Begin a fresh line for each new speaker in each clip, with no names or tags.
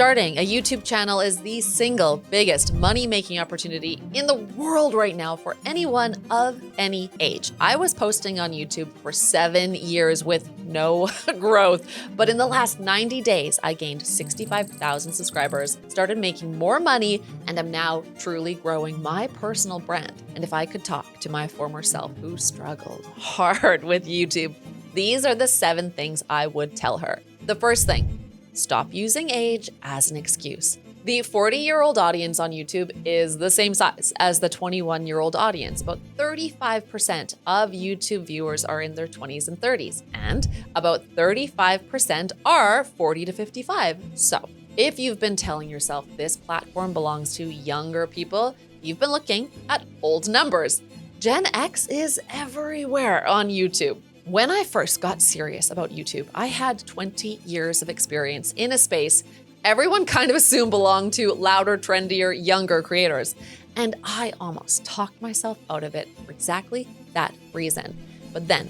Starting a YouTube channel is the single biggest money-making opportunity in the world right now for anyone of any age. I was posting on YouTube for 7 years with no growth, but in the last 90 days, I gained 65,000 subscribers, started making more money, and am now truly growing my personal brand. And if I could talk to my former self who struggled hard with YouTube, these are the 7 things I would tell her. The first thing, stop using age as an excuse. The 40-year-old audience on YouTube is the same size as the 21-year-old audience. About 35% of YouTube viewers are in their 20s and 30s, and about 35% are 40 to 55. So if you've been telling yourself this platform belongs to younger people, you've been looking at old numbers. Gen X is everywhere on YouTube. When I first got serious about YouTube, I had 20 years of experience in a space everyone kind of assumed belonged to louder, trendier, younger creators. And I almost talked myself out of it for exactly that reason. But then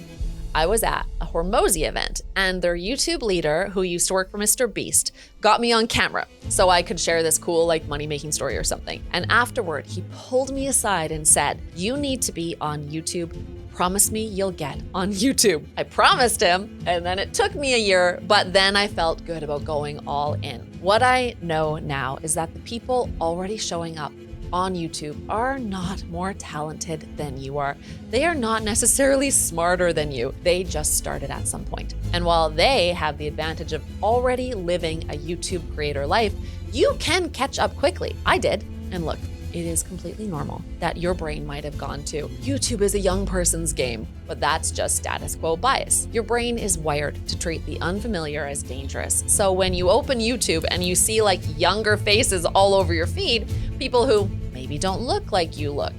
I was at a Hormozy event and their YouTube leader, who used to work for Mr. Beast, got me on camera so I could share this cool money-making story or something. And afterward, he pulled me aside and said, "You need to be on YouTube. Promise me you'll get on YouTube." I promised him, and then it took me a year, but then I felt good about going all in. What I know now is that the people already showing up on YouTube are not more talented than you are. They are not necessarily smarter than you. They just started at some point. And while they have the advantage of already living a YouTube creator life, you can catch up quickly. I did, and look, it is completely normal that your brain might have gone to, YouTube is a young person's game, but that's just status quo bias. Your brain is wired to treat the unfamiliar as dangerous. So when you open YouTube and you see younger faces all over your feed, people who maybe don't look like you look,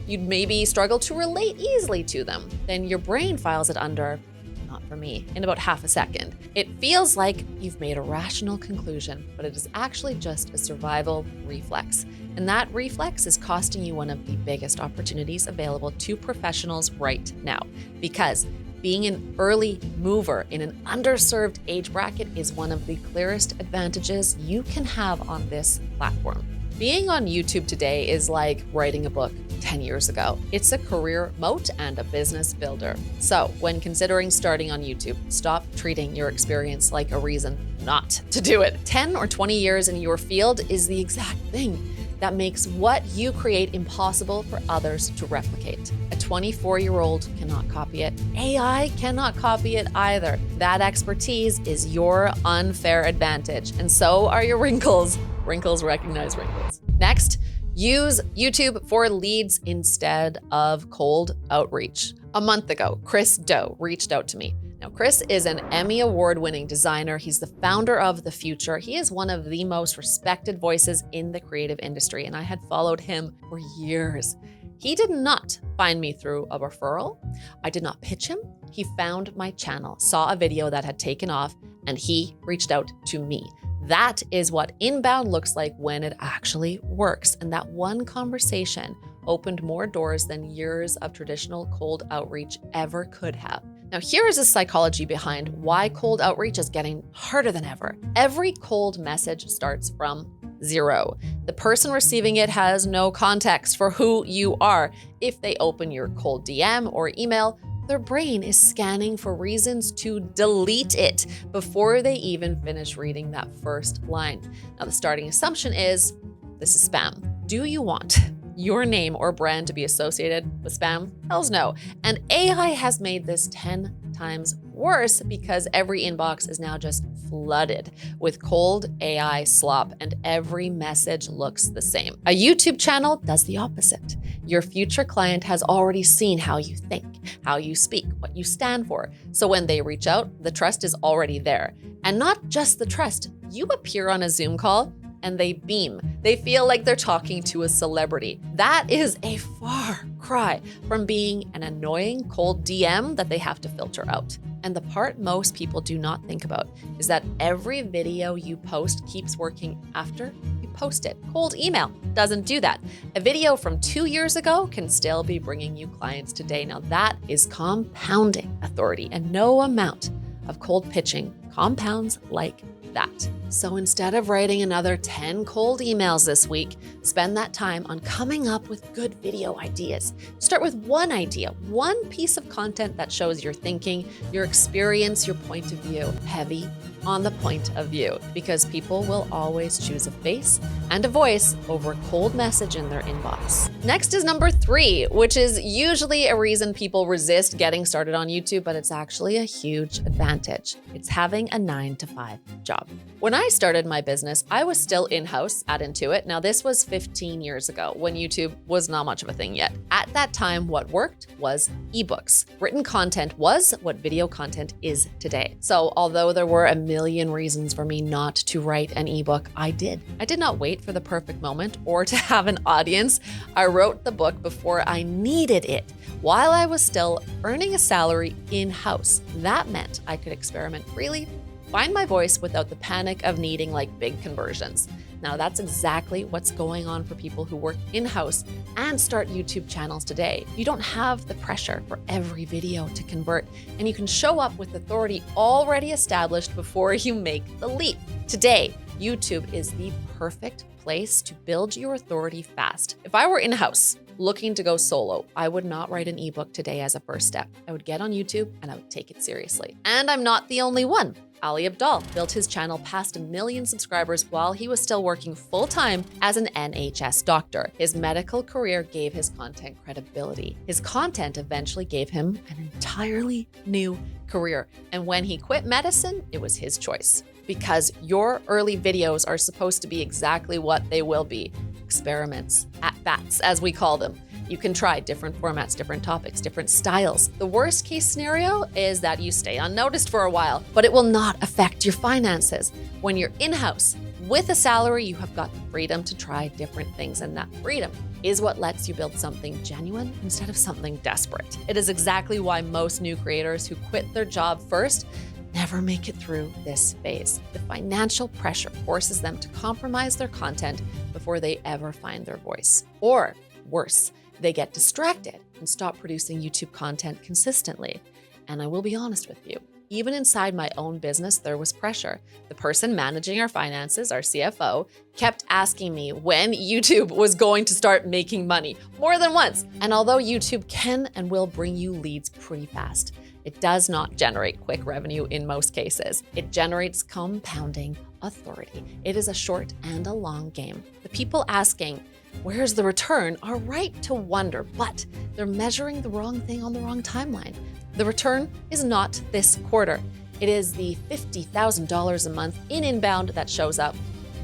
you'd maybe struggle to relate easily to them, then your brain files it under, not for me, in about half a second. It feels like you've made a rational conclusion, but it is actually just a survival reflex. And that reflex is costing you one of the biggest opportunities available to professionals right now. Because being an early mover in an underserved age bracket is one of the clearest advantages you can have on this platform. Being on YouTube today is like writing a book 10 years ago. It's a career moat and a business builder. So when considering starting on YouTube, stop treating your experience like a reason not to do it. 10 or 20 years in your field is the exact thing that makes what you create impossible for others to replicate. A 24-year-old cannot copy it. AI cannot copy it either. That expertise is your unfair advantage, and so are your wrinkles. Wrinkles recognize wrinkles. Next, use YouTube for leads instead of cold outreach. A month ago, Chris Do reached out to me. Now, Chris is an Emmy Award-winning designer. He's the founder of The Future. He is one of the most respected voices in the creative industry, and I had followed him for years. He did not find me through a referral. I did not pitch him. He found my channel, saw a video that had taken off, and he reached out to me. That is what inbound looks like when it actually works. And that one conversation opened more doors than years of traditional cold outreach ever could have. Now, here is the psychology behind why cold outreach is getting harder than ever. Every cold message starts from 0. The person receiving it has no context for who you are. If they open your cold DM or email, their brain is scanning for reasons to delete it before they even finish reading that first line. Now, the starting assumption is this is spam. Do you want your name or brand to be associated with spam? Hells no. And AI has made this 10 times worse because every inbox is now just flooded with cold AI slop and every message looks the same. A YouTube channel does the opposite. Your future client has already seen how you think, how you speak, what you stand for. So when they reach out, the trust is already there. And not just the trust, you appear on a Zoom call and they beam. They feel like they're talking to a celebrity. That is a far cry from being an annoying cold DM that they have to filter out. And the part most people do not think about is that every video you post keeps working after you post it. Cold email doesn't do that. A video from 2 years ago can still be bringing you clients today. Now that is compounding authority, and no amount of cold pitching compounds like that. So instead of writing another 10 cold emails this week, spend that time on coming up with good video ideas. Start with one idea, one piece of content that shows your thinking, your experience, your point of view. Heavy on the point of view, because people will always choose a face and a voice over a cold message in their inbox. Next is number 3, which is usually a reason people resist getting started on YouTube, but it's actually a huge advantage. It's having a 9-to-5 job. When I started my business, I was still in-house at Intuit. Now, this was 15 years ago when YouTube was not much of a thing yet. At that time, what worked was ebooks. Written content was what video content is today. So although there were a million reasons for me not to write an ebook, I did. I did not wait for the perfect moment or to have an audience. I wrote the book before I needed it, while I was still earning a salary in-house. That meant I could experiment freely, find my voice without the panic of needing big conversions. Now that's exactly what's going on for people who work in-house and start YouTube channels today. You don't have the pressure for every video to convert, and you can show up with authority already established before you make the leap. Today, YouTube is the perfect place to build your authority fast. If I were in-house looking to go solo, I would not write an ebook today as a first step. I would get on YouTube and I would take it seriously. And I'm not the only one. Ali Abdaal built his channel past 1 million subscribers while he was still working full-time as an NHS doctor. His medical career gave his content credibility. His content eventually gave him an entirely new career. And when he quit medicine, it was his choice. Because your early videos are supposed to be exactly what they will be: experiments, at-bats, as we call them. You can try different formats, different topics, different styles. The worst case scenario is that you stay unnoticed for a while, but it will not affect your finances. When you're in-house with a salary, you have got the freedom to try different things, and that freedom is what lets you build something genuine instead of something desperate. It is exactly why most new creators who quit their job first never make it through this phase. The financial pressure forces them to compromise their content before they ever find their voice. Or worse, they get distracted and stop producing YouTube content consistently. And I will be honest with you, even inside my own business, there was pressure. The person managing our finances, our CFO, kept asking me when YouTube was going to start making money, more than once. And although YouTube can and will bring you leads pretty fast, it does not generate quick revenue in most cases. It generates compounding authority. It is a short and a long game. The people asking, "Where's the return?" are right to wonder, but they're measuring the wrong thing on the wrong timeline. The return is not this quarter. It is the $50,000 a month in inbound that shows up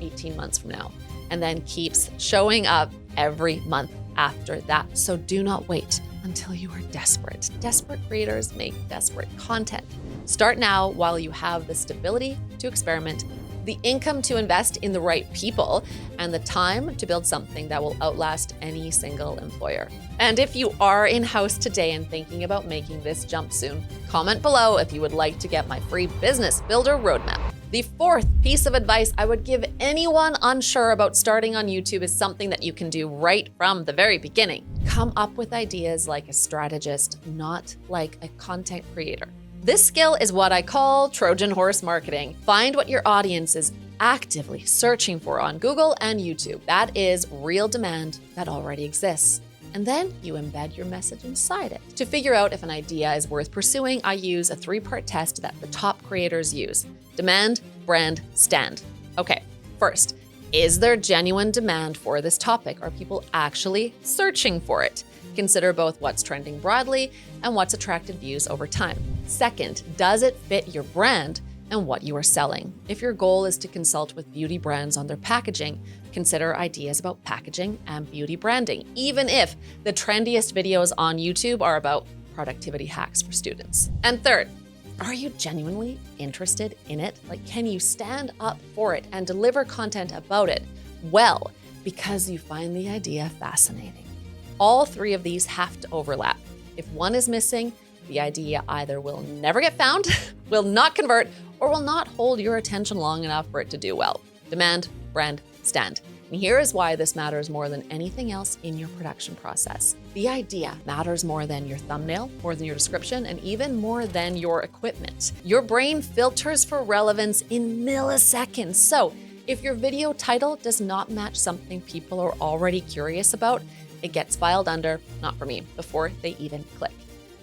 18 months from now, and then keeps showing up every month after that. So do not wait until you are desperate. Desperate creators make desperate content. Start now while you have the stability to experiment, the income to invest in the right people, and the time to build something that will outlast any single employer. And if you are in-house today and thinking about making this jump soon, comment below if you would like to get my free business builder roadmap. The 4th piece of advice I would give anyone unsure about starting on YouTube is something that you can do right from the very beginning. Come up with ideas like a strategist, not like a content creator. This skill is what I call Trojan horse marketing. Find what your audience is actively searching for on Google and YouTube. That is real demand that already exists. And then you embed your message inside it. To figure out if an idea is worth pursuing, I use a 3-part test that the top creators use: demand, brand, stand. Okay, first, is there genuine demand for this topic? Are people actually searching for it? Consider both what's trending broadly and what's attracted views over time. Second, does it fit your brand and what you are selling? If your goal is to consult with beauty brands on their packaging, consider ideas about packaging and beauty branding, even if the trendiest videos on YouTube are about productivity hacks for students. And third, are you genuinely interested in it? Can you stand up for it and deliver content about it well because you find the idea fascinating? All 3 of these have to overlap. If one is missing, the idea either will never get found, will not convert, or will not hold your attention long enough for it to do well. Demand, brand, stand. And here is why this matters more than anything else in your production process. The idea matters more than your thumbnail, more than your description, and even more than your equipment. Your brain filters for relevance in milliseconds. So if your video title does not match something people are already curious about, it gets filed under "not for me" before they even click.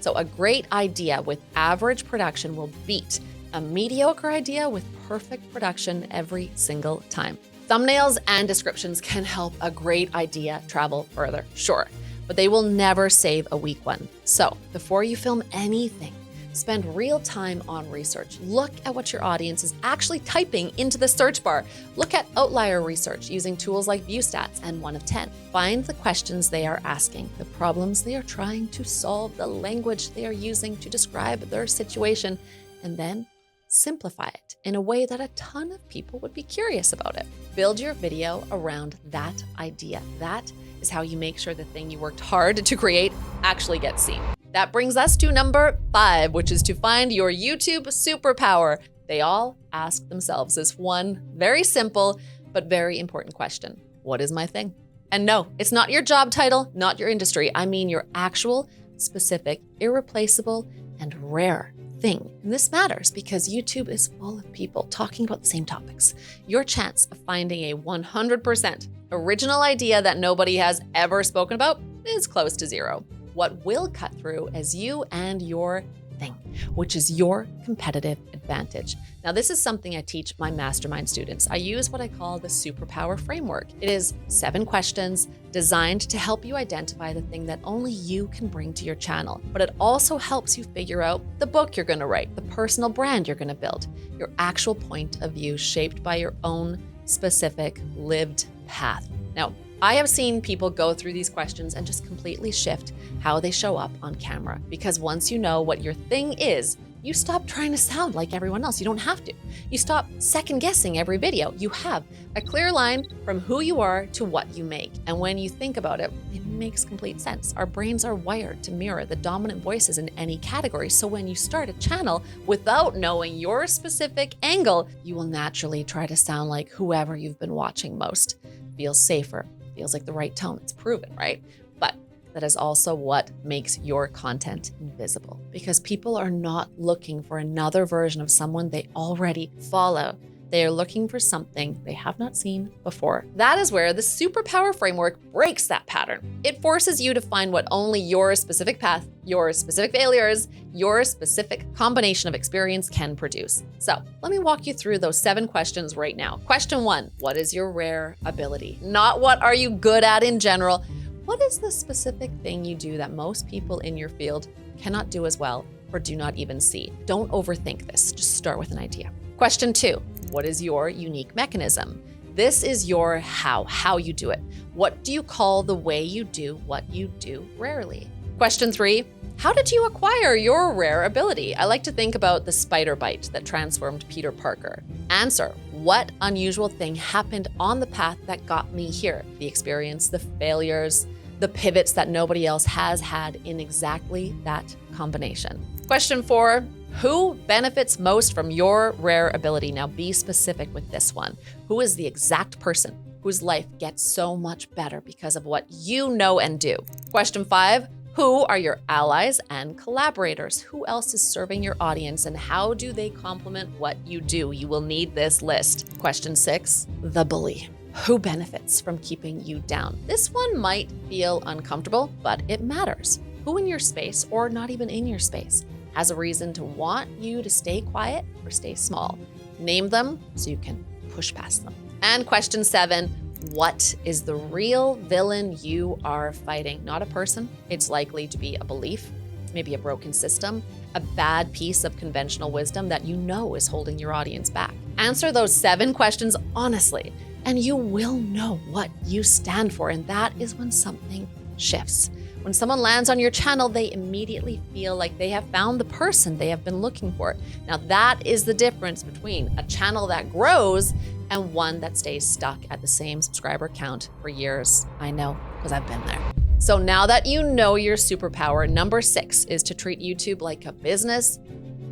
So a great idea with average production will beat a mediocre idea with perfect production every single time. Thumbnails and descriptions can help a great idea travel further, sure, but they will never save a weak one. So before you film anything, spend real time on research. Look at what your audience is actually typing into the search bar. Look at outlier research using tools like ViewStats and 1 of 10. Find the questions they are asking, the problems they are trying to solve, the language they are using to describe their situation, and then simplify it in a way that a ton of people would be curious about it. Build your video around that idea. That is how you make sure the thing you worked hard to create actually gets seen. That brings us to number 5, which is to find your YouTube superpower. They all ask themselves this one very simple but very important question. What is my thing? And no, it's not your job title, not your industry. I mean your actual, specific, irreplaceable, and rare thing. And this matters because YouTube is full of people talking about the same topics. Your chance of finding a 100% original idea that nobody has ever spoken about is close to zero. What will cut through is you and your thing, which is your competitive advantage. Now, this is something I teach my mastermind students. I use what I call the superpower framework. It is 7 questions designed to help you identify the thing that only you can bring to your channel. But it also helps you figure out the book you're going to write, the personal brand you're going to build, your actual point of view shaped by your own specific lived path. Now, I have seen people go through these questions and just completely shift how they show up on camera. Because once you know what your thing is, you stop trying to sound like everyone else. You don't have to. You stop second guessing every video. You have a clear line from who you are to what you make. And when you think about it, it makes complete sense. Our brains are wired to mirror the dominant voices in any category. So when you start a channel without knowing your specific angle, you will naturally try to sound like whoever you've been watching most. Feels safer. Feels like the right tone. It's proven, right? But that is also what makes your content invisible, because people are not looking for another version of someone they already follow. They are looking for something they have not seen before. That is where the superpower framework breaks that pattern. It forces you to find what only your specific path, your specific failures, your specific combination of experience can produce. So let me walk you through those 7 questions right now. Question 1, what is your rare ability? Not what are you good at in general. What is the specific thing you do that most people in your field cannot do as well or do not even see? Don't overthink this. Just start with an idea. Question 2, what is your unique mechanism? This is your how you do it. What do you call the way you do what you do rarely? Question 3, how did you acquire your rare ability? I like to think about the spider bite that transformed Peter Parker. Answer, what unusual thing happened on the path that got me here? The experience, the failures, the pivots that nobody else has had in exactly that combination. Question 4, who benefits most from your rare ability? Now be specific with this one. Who is the exact person whose life gets so much better because of what you know and do? Question 5, who are your allies and collaborators? Who else is serving your audience and how do they complement what you do? You will need this list. Question 6, the bully. Who benefits from keeping you down? This one might feel uncomfortable, but it matters. Who in your space, or not even in your space, has a reason to want you to stay quiet or stay small? Name them so you can push past them. And question 7, what is the real villain you are fighting? Not a person. It's likely to be a belief, maybe a broken system, a bad piece of conventional wisdom that you know is holding your audience back. Answer those 7 questions honestly, and you will know what you stand for. And that is when something shifts. When someone lands on your channel, they immediately feel like they have found the person they have been looking for. Now, that is the difference between a channel that grows and one that stays stuck at the same subscriber count for years. I know, because I've been there. So now that you know your superpower, number 6 is to treat YouTube like a business,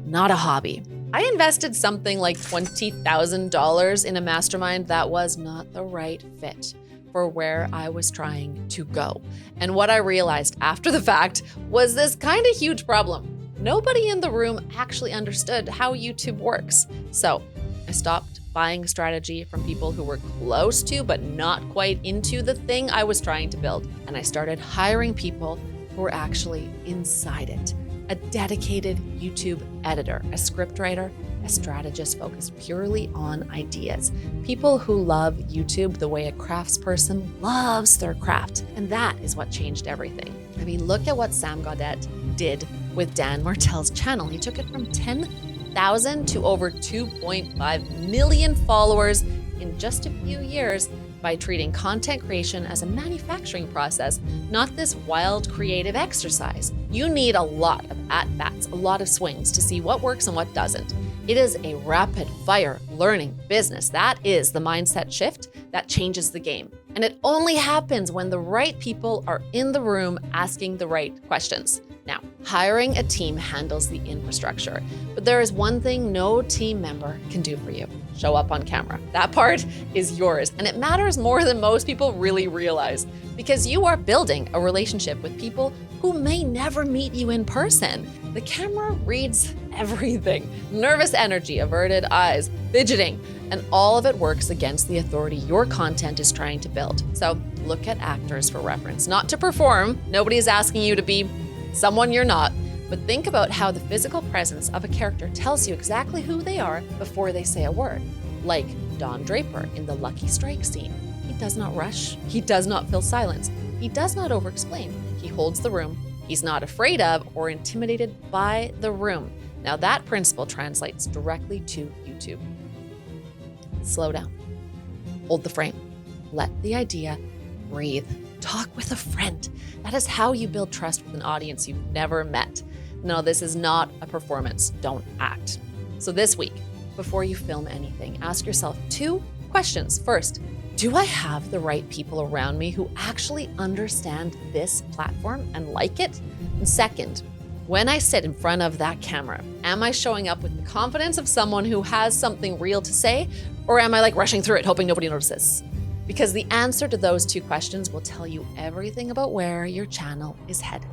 not a hobby. I invested something like $20,000 in a mastermind that was not the right fit for where I was trying to go. And what I realized after the fact was this kind of huge problem. Nobody in the room actually understood how YouTube works. So I stopped buying strategy from people who were close to but not quite into the thing I was trying to build. And I started hiring people who were actually inside it. A dedicated YouTube editor, a scriptwriter, a strategist focused purely on ideas. People who love YouTube the way a craftsperson loves their craft. And that is what changed everything. I mean, look at what Sam Gaudette did with Dan Martell's channel. He took it from 10,000 to over 2.5 million followers in just a few years by treating content creation as a manufacturing process, not this wild creative exercise. You need a lot of at-bats, a lot of swings to see what works and what doesn't. It is a rapid-fire learning business. That is the mindset shift that changes the game. And it only happens when the right people are in the room asking the right questions. Now, hiring a team handles the infrastructure, but there is one thing no team member can do for you: show up on camera. That part is yours, and it matters more than most people really realize, because you are building a relationship with people who may never meet you in person. The camera reads everything: nervous energy, averted eyes, fidgeting, and all of it works against the authority your content is trying to build. So look at actors for reference, not to perform. Nobody is asking you to be someone you're not, but think about how the physical presence of a character tells you exactly who they are before they say a word. Like Don Draper in the Lucky Strike scene. He does not rush. He does not fill silence. He does not over-explain. He holds the room. He's not afraid of or intimidated by the room. Now that principle translates directly to YouTube. Slow down. Hold the frame. Let the idea breathe. Talk with a friend. That is how you build trust with an audience you've never met. No, this is not a performance. Don't act. So this week, before you film anything, ask yourself 2 questions. First, do I have the right people around me who actually understand this platform and like it? And second, when I sit in front of that camera, am I showing up with the confidence of someone who has something real to say, or am I like rushing through it, hoping nobody notices? Because the answer to those 2 questions will tell you everything about where your channel is headed.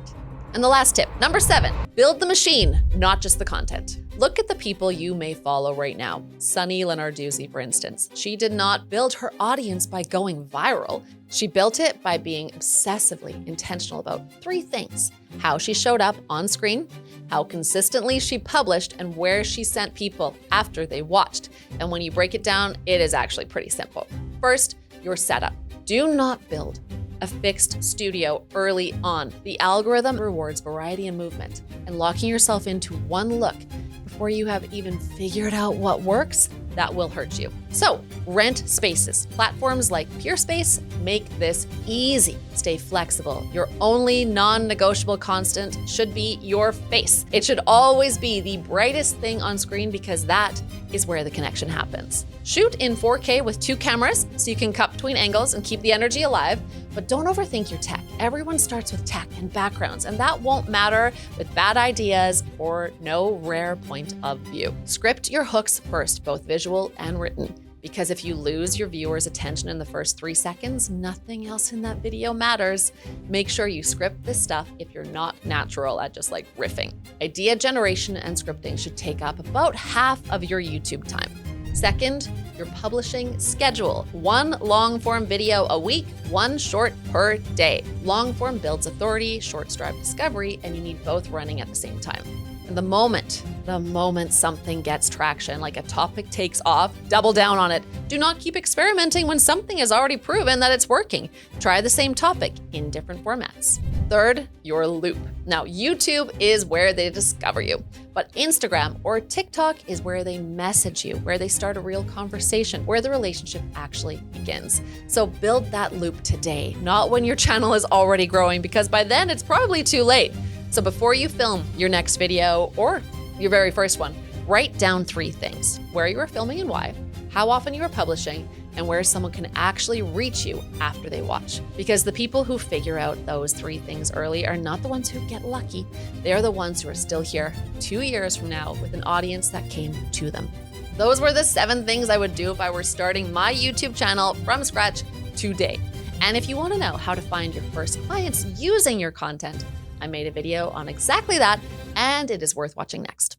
And the last tip, number 7, build the machine, not just the content. Look at the people you may follow right now. Sunny Lenarduzzi, for instance. She did not build her audience by going viral. She built it by being obsessively intentional about 3 things: how she showed up on screen, how consistently she published, and where she sent people after they watched. And when you break it down, it is actually pretty simple. First, your setup. Do not build a fixed studio early on. The algorithm rewards variety and movement, and locking yourself into one look before you have even figured out what works, that will hurt you. So rent spaces. Platforms like PeerSpace make this easy. Stay flexible. Your only non-negotiable constant should be your face. It should always be the brightest thing on screen, because that is where the connection happens. Shoot in 4K with 2 cameras so you can cut between angles and keep the energy alive, but don't overthink your tech. Everyone starts with tech and backgrounds, and that won't matter with bad ideas or no rare point of view. Script your hooks first, both visual and written, because if you lose your viewer's attention in the first 3 seconds, nothing else in that video matters. Make sure you script this stuff if you're not natural at just like riffing. Idea generation and scripting should take up about half of your YouTube time. Second, your publishing schedule. 1 long-form video a week, 1 short per day. Long-form builds authority, shorts drive discovery, and you need both running at the same time. And the moment something gets traction, like a topic takes off, double down on it. Do not keep experimenting when something has already proven that it's working. Try the same topic in different formats. Third, your loop. Now, YouTube is where they discover you, but Instagram or TikTok is where they message you, where they start a real conversation, where the relationship actually begins. So build that loop today, not when your channel is already growing, because by then it's probably too late. So before you film your next video or your very first one, Write down 3 things: where you are filming and why, how often you are publishing, and where someone can actually reach you after they watch. Because the people who figure out those 3 things early are not the ones who get lucky. They're the ones who are still here 2 years from now with an audience that came to them. Those were the 7 things I would do if I were starting my YouTube channel from scratch today. And if you want to know how to find your first clients using your content, I made a video on exactly that, and it is worth watching next.